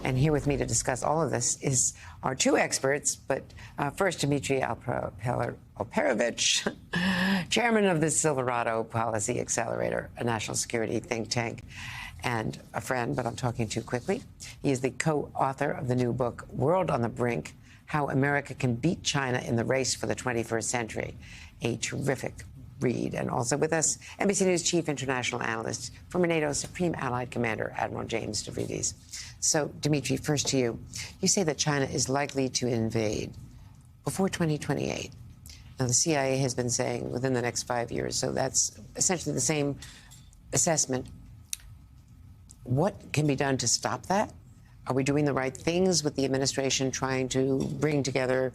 And here with me to discuss all of this is our two experts. But first, Dmitry Alperovitch, chairman of the Silverado Policy Accelerator, a national security think tank, and a friend, but I'm talking too quickly. He is the co-author of the new book, World on the Brink: How America Can Beat China in the Race for the 21st Century. A terrific read. And also with us, NBC News chief international analyst, former NATO Supreme Allied Commander, Admiral James Stavridis. So, Dmitry, first to you. You say that China is likely to invade before 2028. Now, the CIA has been saying within the next 5 years, so that's essentially the same assessment. What can be done to stop that? Are we doing the right things with the administration trying to bring together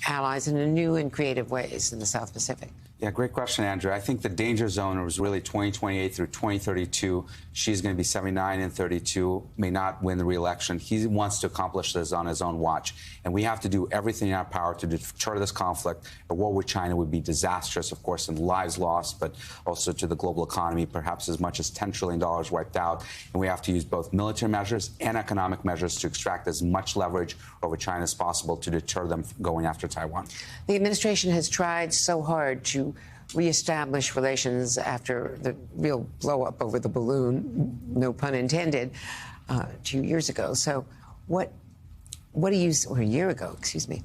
allies in new and creative ways in the South Pacific? Yeah, great question, Andrew. I think the danger zone was really 2028 through 2032. She's going to be 79 and 32, may not win the re-election. He wants to accomplish this on his own watch. And we have to do everything in our power to deter this conflict. A war with China would be disastrous, of course, in lives lost, but also to the global economy, perhaps as much as $10 trillion wiped out. And we have to use both military measures and economic measures to extract as much leverage over China as possible to deter them from going after Taiwan. The administration has tried so hard to reestablish relations after the real blow-up over the balloon, no pun intended, 2 years ago. So what do you, or a year ago, excuse me,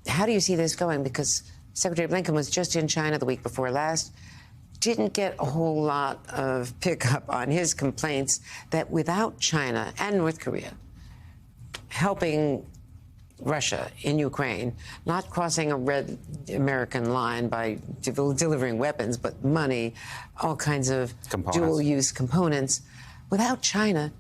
how do you see this going? Because Secretary Blinken was just in China the week before last, didn't get a whole lot of pickup on his complaints that without China and North Korea helping Russia in Ukraine, not crossing a red American line by delivering weapons, but money, all kinds of dual-use components. Without China,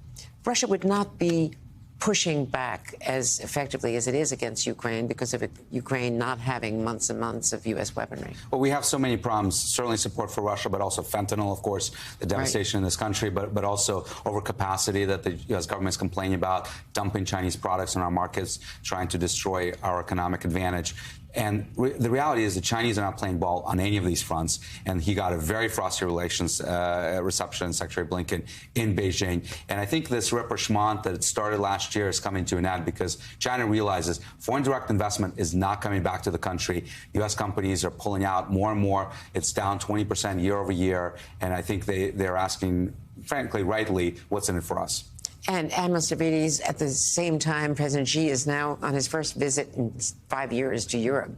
Russia would not be pushing back as effectively as it is against Ukraine because of Ukraine not having months and months of U.S. weaponry. Well, we have so many problems, certainly support for Russia, but also fentanyl, of course, the devastation in this country, but also overcapacity that the U.S. government is complaining about, dumping Chinese products in our markets, trying to destroy our economic advantage. And the reality is the Chinese are not playing ball on any of these fronts. And he got a very frosty relations reception, Secretary Blinken, in Beijing. And I think this rapprochement that started last year is coming to an end because China realizes foreign direct investment is not coming back to the country. U.S. companies are pulling out more and more. It's down 20% year over year. And I think they're asking, frankly, rightly, what's in it for us? And Admiral Stavridis, at the same time, President Xi is now on his first visit in 5 years to Europe.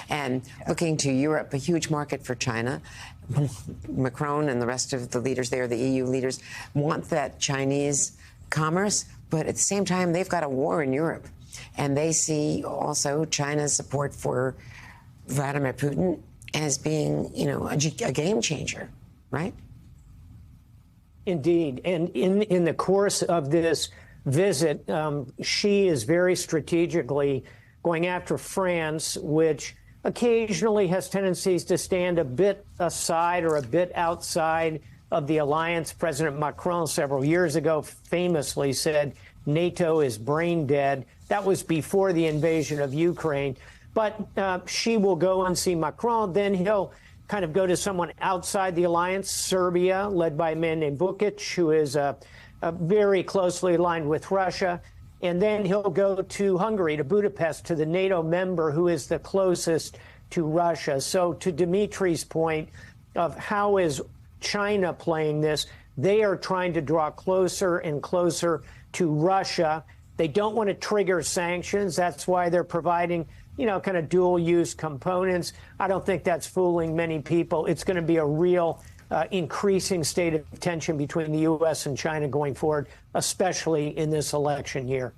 And looking to Europe, a huge market for China. Macron and the rest of the leaders there, the EU leaders, want that Chinese commerce. But at the same time, they've got a war in Europe. And they see also China's support for Vladimir Putin as being, you know, a game changer, right? Indeed. And in the course of this visit, Xi is very strategically going after France, which occasionally has tendencies to stand a bit aside or a bit outside of the alliance. President Macron several years ago famously said NATO is brain dead. That was before the invasion of Ukraine. But Xi will go and see Macron. Then he'll kind of go to someone outside the alliance, Serbia, led by a man named Vučić, who is very closely aligned with Russia. And then he'll go to Hungary, to Budapest, to the NATO member who is the closest to Russia. So to Dmitry's point of how is China playing this, they are trying to draw closer and closer to Russia. They don't want to trigger sanctions. That's why they're providing, you know, kind of dual-use components. I don't think that's fooling many people. It's going to be a real increasing state of tension between the U.S. and China going forward, especially in this election year.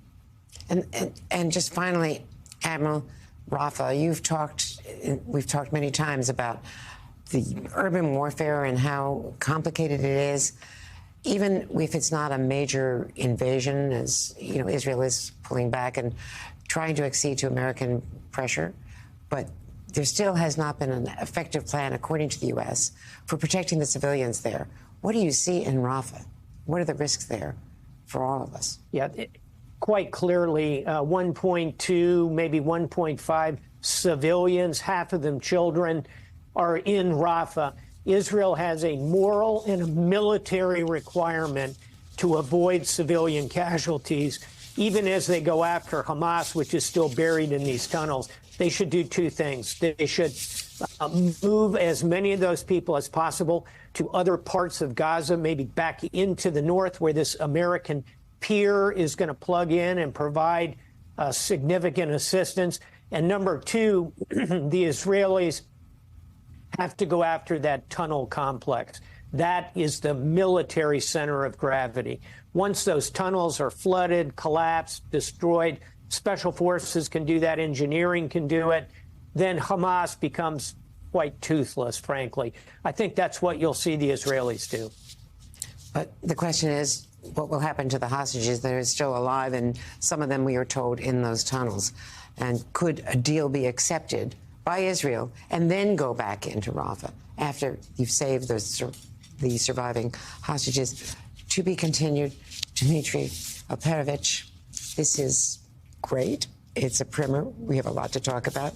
And just finally, Admiral Rafa, we've talked many times about the urban warfare and how complicated it is. Even if it's not a major invasion, as you know, Israel is pulling back and trying to accede to American pressure, but there still has not been an effective plan, according to the U.S., for protecting the civilians there. What do you see in Rafah? What are the risks there for all of us? Yeah, quite clearly, 1.2, maybe 1.5 civilians, half of them children, are in Rafah. Israel has a moral and a military requirement to avoid civilian casualties. even as they go after Hamas, which is still buried in these tunnels, they should do two things. They should move as many of those people as possible to other parts of Gaza, maybe back into the north where this American pier is going to plug in and provide significant assistance. And number two, the Israelis have to go after that tunnel complex. That is the military center of gravity. Once those tunnels are flooded, collapsed, destroyed, special forces can do that, engineering can do it, then Hamas becomes quite toothless, frankly. I think that's what you'll see the Israelis do. But the question is, what will happen to the hostages that are still alive, and some of them, we are told, in those tunnels? And could a deal be accepted by Israel and then go back into Rafah after you've saved the surviving hostages? To be continued. Dmitry Alperovitch, this is great. It's a primer. We have a lot to talk about.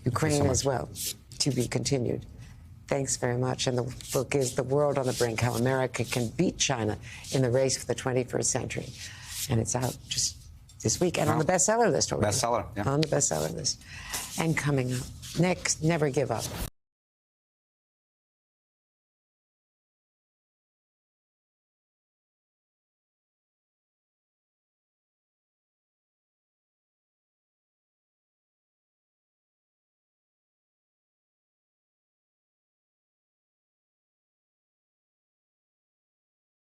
Ukraine as well. To be continued. Thanks very much. And the book is The World on the Brink, How America Can Beat China in the Race for the 21st Century. And it's out just this week and on the bestseller list already. Bestseller, yeah. On the bestseller list. And coming up next, Never Give Up.